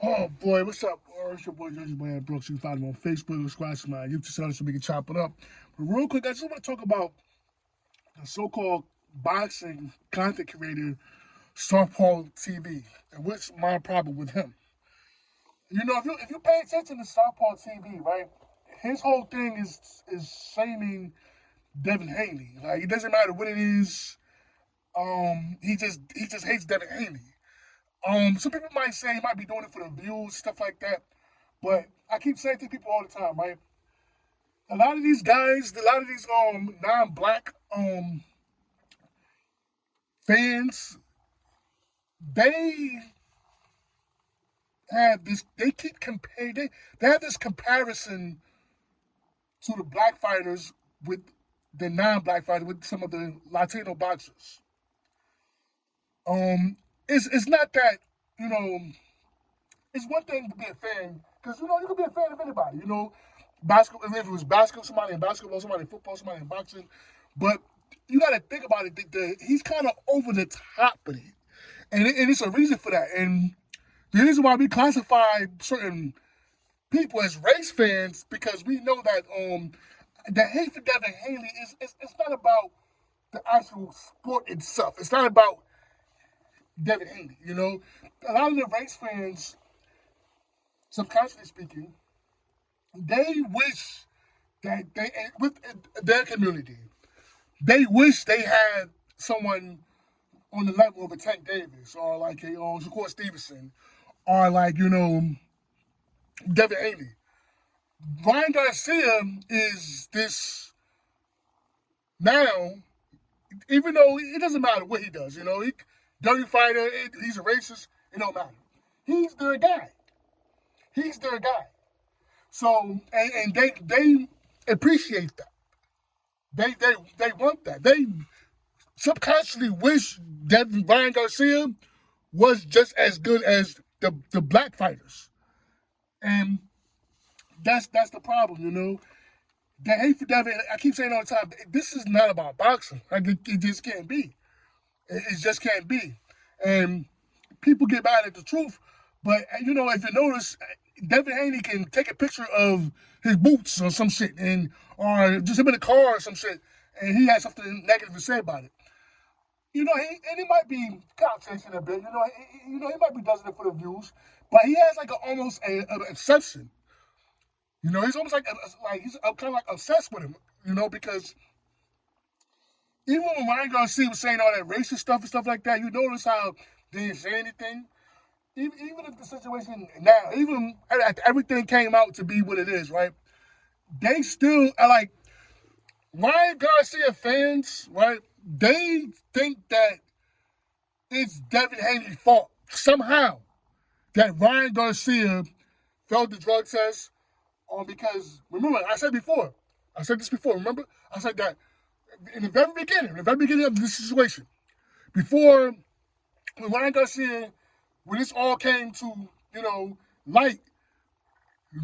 Oh boy, what's up? It's your boy Judge Boy Brooks. You can find him on Facebook, subscribe to my YouTube channel so we can chop it up. But real quick, I just want to talk about the so-called boxing content creator Southpaw TV and what's my problem with him. If you pay attention to Southpaw TV, right, his whole thing is shaming Devin Haney. Like it doesn't matter what it is. He just hates Devin Haney. Some people might say he might be doing it for the views, stuff like that. But I keep saying to people all the time, right? A lot of these guys, a lot of these non-black fans, they they keep comparing they have this comparison to the black fighters with the non-black fighters with some of the Latino boxers. It's not that, you know, it's one thing to be a fan, because you can be a fan of anybody, basketball, if it was basketball, somebody in basketball, somebody in football, somebody in boxing. But you got to think about it. He's kind of over the top with it, and it's a reason for that. And the reason why we classify certain people as race fans because we know that the hate for Devin Haney is it's not about the actual sport itself. It's not about Devin Haney. A lot of the race fans, subconsciously speaking, they wish that they with their community, they wish they had someone on the level of a Tank Davis or like a Shakur Stevenson or like Devin Haney. Ryan Garcia is this now, even though it doesn't matter what he does. He dirty fighter, he's a racist. It don't matter. He's their guy. He's their guy. So and they appreciate that. They want that. They subconsciously wish that Ryan Garcia was just as good as the black fighters, and that's the problem. The hate for Devin. I keep saying all the time. This is not about boxing. Like it just can't be. It just can't be. And people get mad at the truth, but if you notice, Devin Haney can take a picture of his boots or some shit, or just him in the car or some shit, and he has something negative to say about it. He might be conversation a bit. He might be doing it for the views, but he has like almost an obsession. He's almost like he's kind of like obsessed with him. Because even when Ryan Garcia was saying all that racist stuff and stuff like that, you notice how they didn't say anything. Even if the situation now, even after everything came out to be what it is, right? They still are like Ryan Garcia fans, right? They think that it's Devin Haney's fault somehow that Ryan Garcia failed the drug test, because remember I said this before. Remember, I said that in the very beginning of this situation, before when Ryan Garcia, when this all came to light,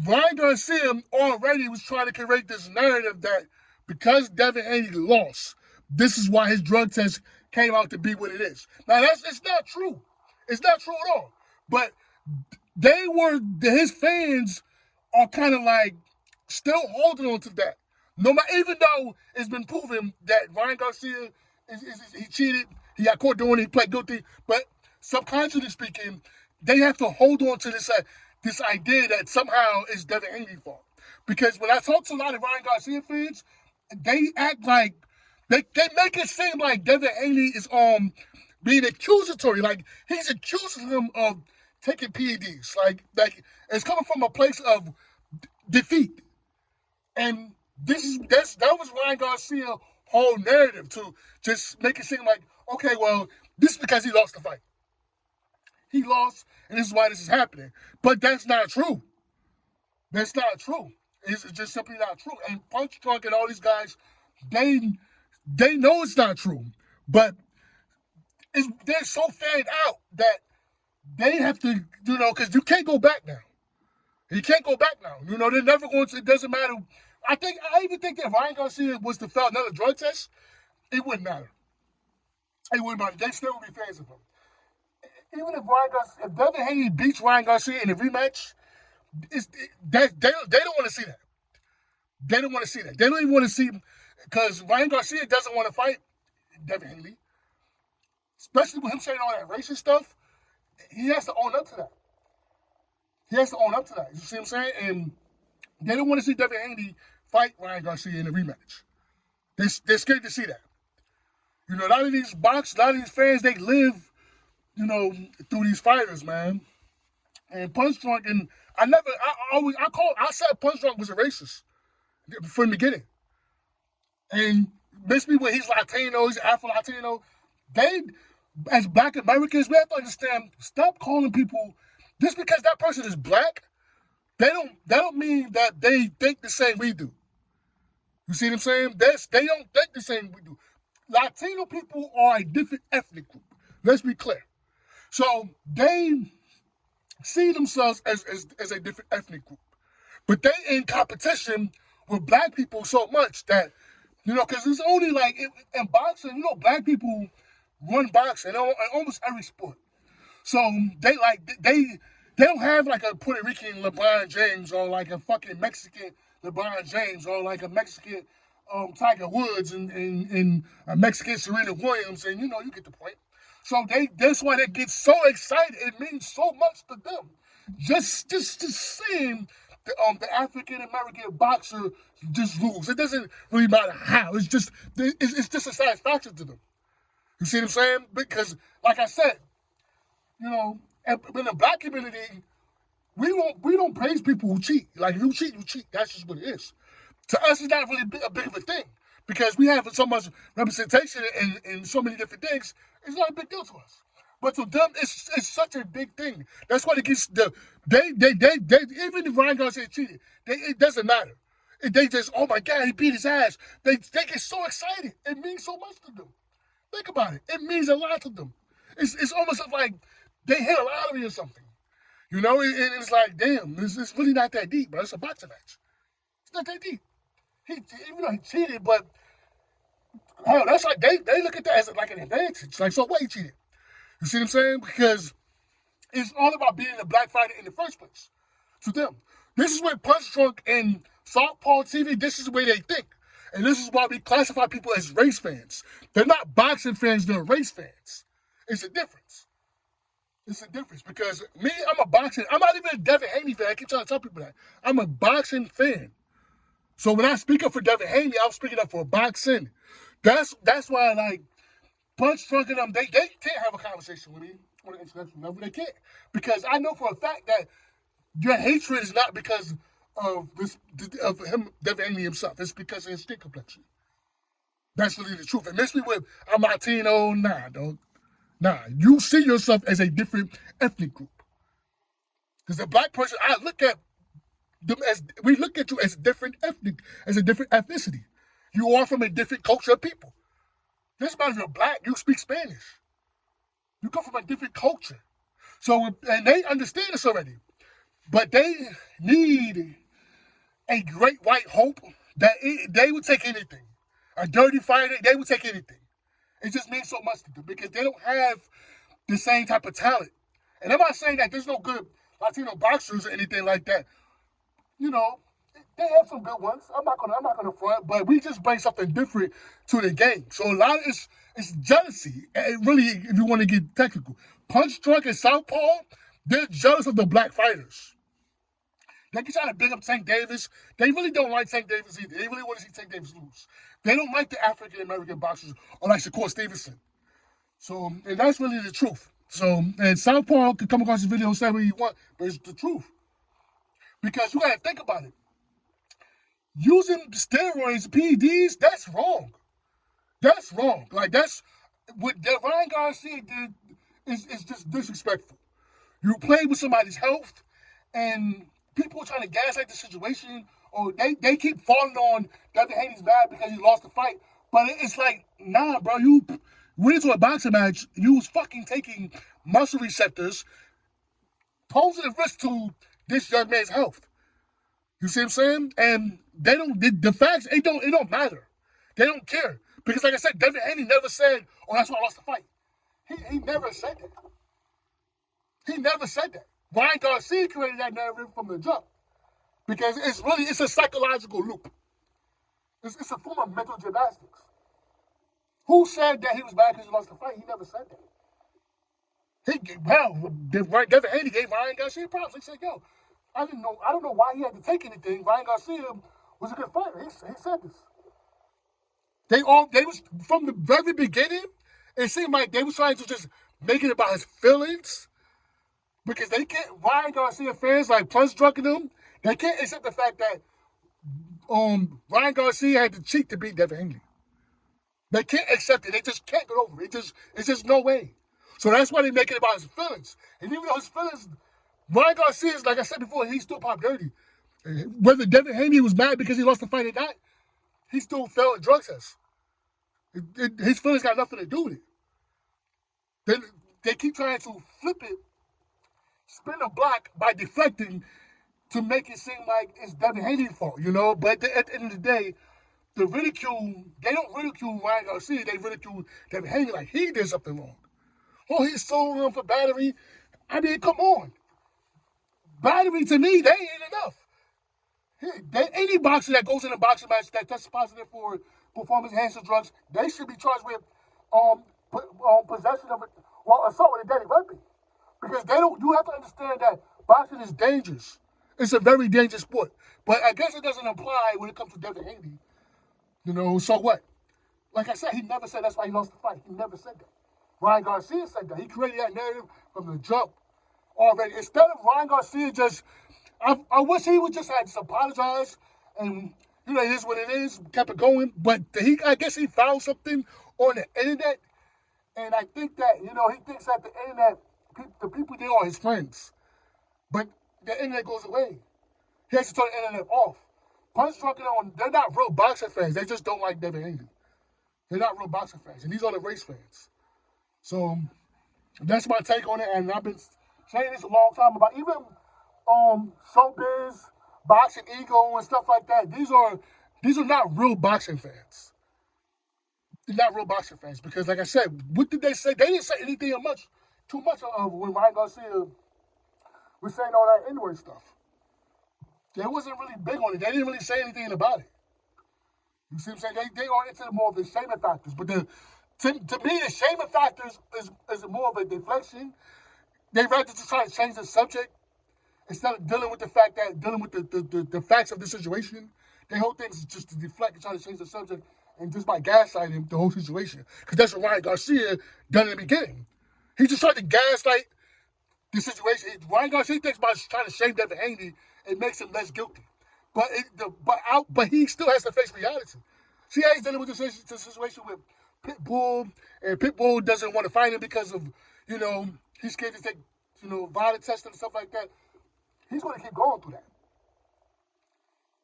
Ryan Garcia already was trying to create this narrative that because Devin Haney lost, this is why his drug test came out to be what it is. Now it's not true. It's not true at all. But his fans are kind of like still holding on to that. No matter, even though it's been proven that Ryan Garcia he cheated, he got caught doing it, he pled guilty, but subconsciously speaking, they have to hold on to this idea that somehow it's Devin Haney's fault. Because when I talk to a lot of Ryan Garcia fans, they act like they make it seem like Devin Haney is being accusatory, like he's accusing him of taking PEDs, like it's coming from a place of defeat. And that was Ryan Garcia's whole narrative to just make it seem like, okay, well, this is because he lost the fight. He lost, and this is why this is happening. But that's not true. That's not true. It's just simply not true. And Punch Drunk and all these guys, they they know it's not true. But they're so fanned out that they have to, because you can't go back now. You can't go back now. They're never going to. It doesn't matter. I even think that Ryan Garcia was to fail another drug test, it wouldn't matter. It wouldn't matter. They still would be fans of him. even if Devin Haney beats Ryan Garcia in a rematch, they don't want to see that. They don't want to see that. They don't even want to see, because Ryan Garcia doesn't want to fight Devin Haney, especially with him saying all that racist stuff. He has to own up to that. He has to own up to that. You see what I'm saying? And they don't want to see Devin Haney fight Ryan Garcia in a rematch. They're scared to see that. You know, a lot of these fans, they live, you know, through these fighters, man. And Punch Drunk, and I said Punch Drunk was a racist from the beginning. And basically when he's Latino, he's Afro-Latino, they, as Black Americans, we have to understand, stop calling people, just because that person is black, that don't mean that they think the same we do. You see what I'm saying? They don't think the same we do. Latino people are a different ethnic group. Let's be clear. So they see themselves as a different ethnic group. But they in competition with black people so much that, you know, because it's only like, in boxing, you know, black people run boxing in almost every sport. So they don't have like a Puerto Rican LeBron James or like a fucking Mexican LeBron James or like a Mexican Tiger Woods and a Mexican Serena Williams, and you know, you get the point. So that's why they get so excited. It means so much to them. Just seeing the African American boxer just lose. It doesn't really matter how. It's just a satisfaction to them. You see what I'm saying? Because like I said, you know, in the black community, we don't praise people who cheat. Like, if you cheat, you cheat. That's just what it is. To us, it's not really a big of a thing, because we have so much representation in so many different things. It's not a big deal to us. But to them, it's such a big thing. That's why it gets they even if Ryan Garcia cheated, it doesn't matter. They just, oh my God, he beat his ass. They get so excited. It means so much to them. Think about it. It means a lot to them. It's almost like they hit a lottery or something. You know, it's like, damn, it's really not that deep, bro. It's a boxing match. It's not that deep. Even though he cheated, but hell, that's like they look at that as like an advantage. Like, so what, he cheated? You see what I'm saying? Because it's all about being a black fighter in the first place. To them, this is where Punch Drunk and Southpaw TV, this is the way they think, and this is why we classify people as race fans. They're not boxing fans; they're race fans. It's a difference. It's a difference, because me, I'm a boxing. I'm not even a Devin Haney fan. I keep trying to tell people that I'm a boxing fan. So when I speak up for Devin Haney, I'm speaking up for boxing. That's why, like, Punch Drunk and them, they can't have a conversation with me on the international level. They can't, because I know for a fact that your hatred is not because of him, Devin Haney himself. It's because of his skin complexion. That's really the truth. And mix me with, I'm Latino, nah, dog. Nah, you see yourself as a different ethnic group. Because a black person, we look at you as a different ethnicity. You are from a different culture of people. This matter if you're black, you speak Spanish. You come from a different culture. So, and they understand this already. But they need a great white hope that they would take anything. A dirty fighter, they would take anything. It just means so much to them, because they don't have the same type of talent. And I'm not saying that there's no good Latino boxers or anything like that. You know, they have some good ones. I'm not gonna front, but we just bring something different to the game. So a lot of it's jealousy. And really, if you want to get technical, Punch Drunk and Southpaw, they're jealous of the black fighters. They can try to big up Tank Davis. They really don't like Tank Davis either. They really want to see Tank Davis lose. They don't like the African American boxers or like Shakur Stevenson. So, and that's really the truth. So, and Southpaw could come across the video and say what you want, but it's the truth. Because you gotta think about it. Using steroids, PEDs, that's wrong. That's wrong. Like, that's what Ryan Garcia did is just disrespectful. You play with somebody's health, and people trying to gaslight the situation, or they keep falling on Devin Haney's bad because he lost the fight. But it's like, nah, bro, you went into a boxing match, you was fucking taking muscle receptors, posing a risk to this young man's health. You see what I'm saying? And they don't, the facts, it don't matter. They don't care. Because like I said, Devin Haney never said, oh, that's why I lost the fight. He never said that. He never said that. Ryan Garcia created that narrative from the jump because it's a psychological loop. It's a form of mental gymnastics. Who said that he was mad because he lost the fight? He never said that. Devin Haney gave Ryan Garcia props. He said, "Yo, I don't know why he had to take anything. Ryan Garcia was a good fighter. He said this. They was from the very beginning. It seemed like they was trying to just make it about his feelings because they can't. Ryan Garcia fans like punch drunking him. They can't accept the fact that Ryan Garcia had to cheat to beat Devin Haney. They can't accept it. They just can't get over it. It's just no way. So that's why they make it about his feelings. And even though his feelings, Ryan Garcia is, like I said before, he still pop dirty. Whether Devin Haney was mad because he lost the fight or not, he still failed a drug test. His feelings got nothing to do with it. They keep trying to flip it, spin a block by deflecting to make it seem like it's Devin Haney's fault, you know? But at the end of the day, they don't ridicule Ryan Garcia, they ridicule Devin Haney like he did something wrong. Oh, he's so wrong for battery. I mean, come on. Battery to me, they ain't enough. Any boxer that goes in a boxing match that tests positive for performance-enhancing drugs, they should be charged with possession of it, assault with a deadly weapon. Because you have to understand that boxing is dangerous. It's a very dangerous sport. But I guess it doesn't apply when it comes to Devin Haney. You know, so what? Like I said, he never said that's why he lost the fight. He never said that. Ryan Garcia said that. He created that narrative from the jump already. Instead of Ryan Garcia I wish he would just apologize and, you know, it is what it is, kept it going. But I guess he found something on the internet. And I think that, you know, he thinks that the internet, the people there are his friends. But the internet goes away. He has to turn the internet off. Punch Drunk and they're not real boxing fans. They just don't like Devin Haney. They're not real boxing fans. And these are the race fans. So that's my take on it. And I've been saying this a long time about even showbiz, boxing ego and stuff like that. These are not real boxing fans. They're not real boxing fans because, like I said, what did they say? They didn't say anything too much of when Ryan Garcia was saying all that N-word stuff. They wasn't really big on it. They didn't really say anything about it. You see what I'm saying? They are into more of the shaming factors. But to me, the shaming factors is more of a deflection. They rather just try to change the subject instead of dealing with the facts of the situation. Their whole thing is just to deflect and try to change the subject and just by gaslighting the whole situation. Because that's what Ryan Garcia done in the beginning. He just tried to gaslight the situation. Ryan Garcia thinks by trying to shame Devin Haney, it makes him less guilty. But he still has to face reality. See how he's dealing with the situation with Pitbull, and Pitbull doesn't want to fight him because of, you know, he's scared to take, you know, violent testing and stuff like that. He's going to keep going through that.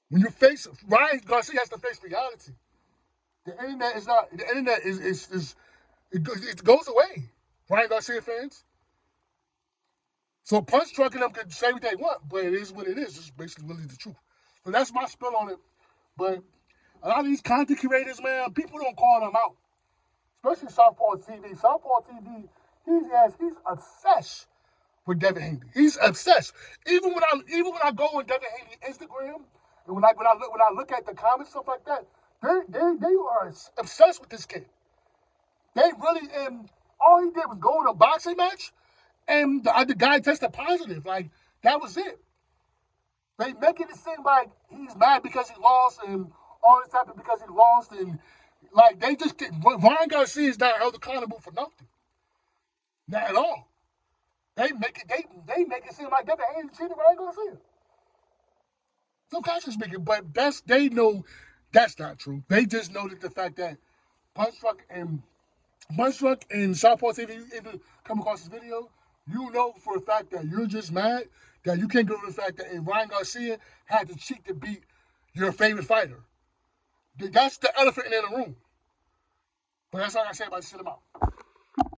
When you face Ryan Garcia has to face reality. The internet is not. The internet it goes away. Ryan Garcia fans. So Punch Drunk and them can say what they want, but it is what it is. It's basically really the truth. So that's my spin on it. But a lot of these content creators, man, people don't call them out. Especially Southpaw TV. Southpaw TV, he's obsessed with Devin Haney. He's obsessed. Even when I go on Devin Haney's Instagram, and when I look at the comments, stuff like that, they are obsessed with this kid. They really, all he did was go in a boxing match, and the guy tested positive. Like, that was it. They make it seem like he's mad because he lost, and all this happened because he lost, and like they just Ryan Garcia is not held accountable for nothing. Not at all. They make it seem like Devin Haney cheated Ryan Garcia. No conscience making, but they know that's not true. They just know that the fact that Punch Drunk and Southpaw TV, if you come across this video, you know for a fact that you're just mad that you can't go to the fact that Ryan Garcia had to cheat to beat your favorite fighter. That's the elephant in the room. But that's all I gotta say about this shit. I'm out.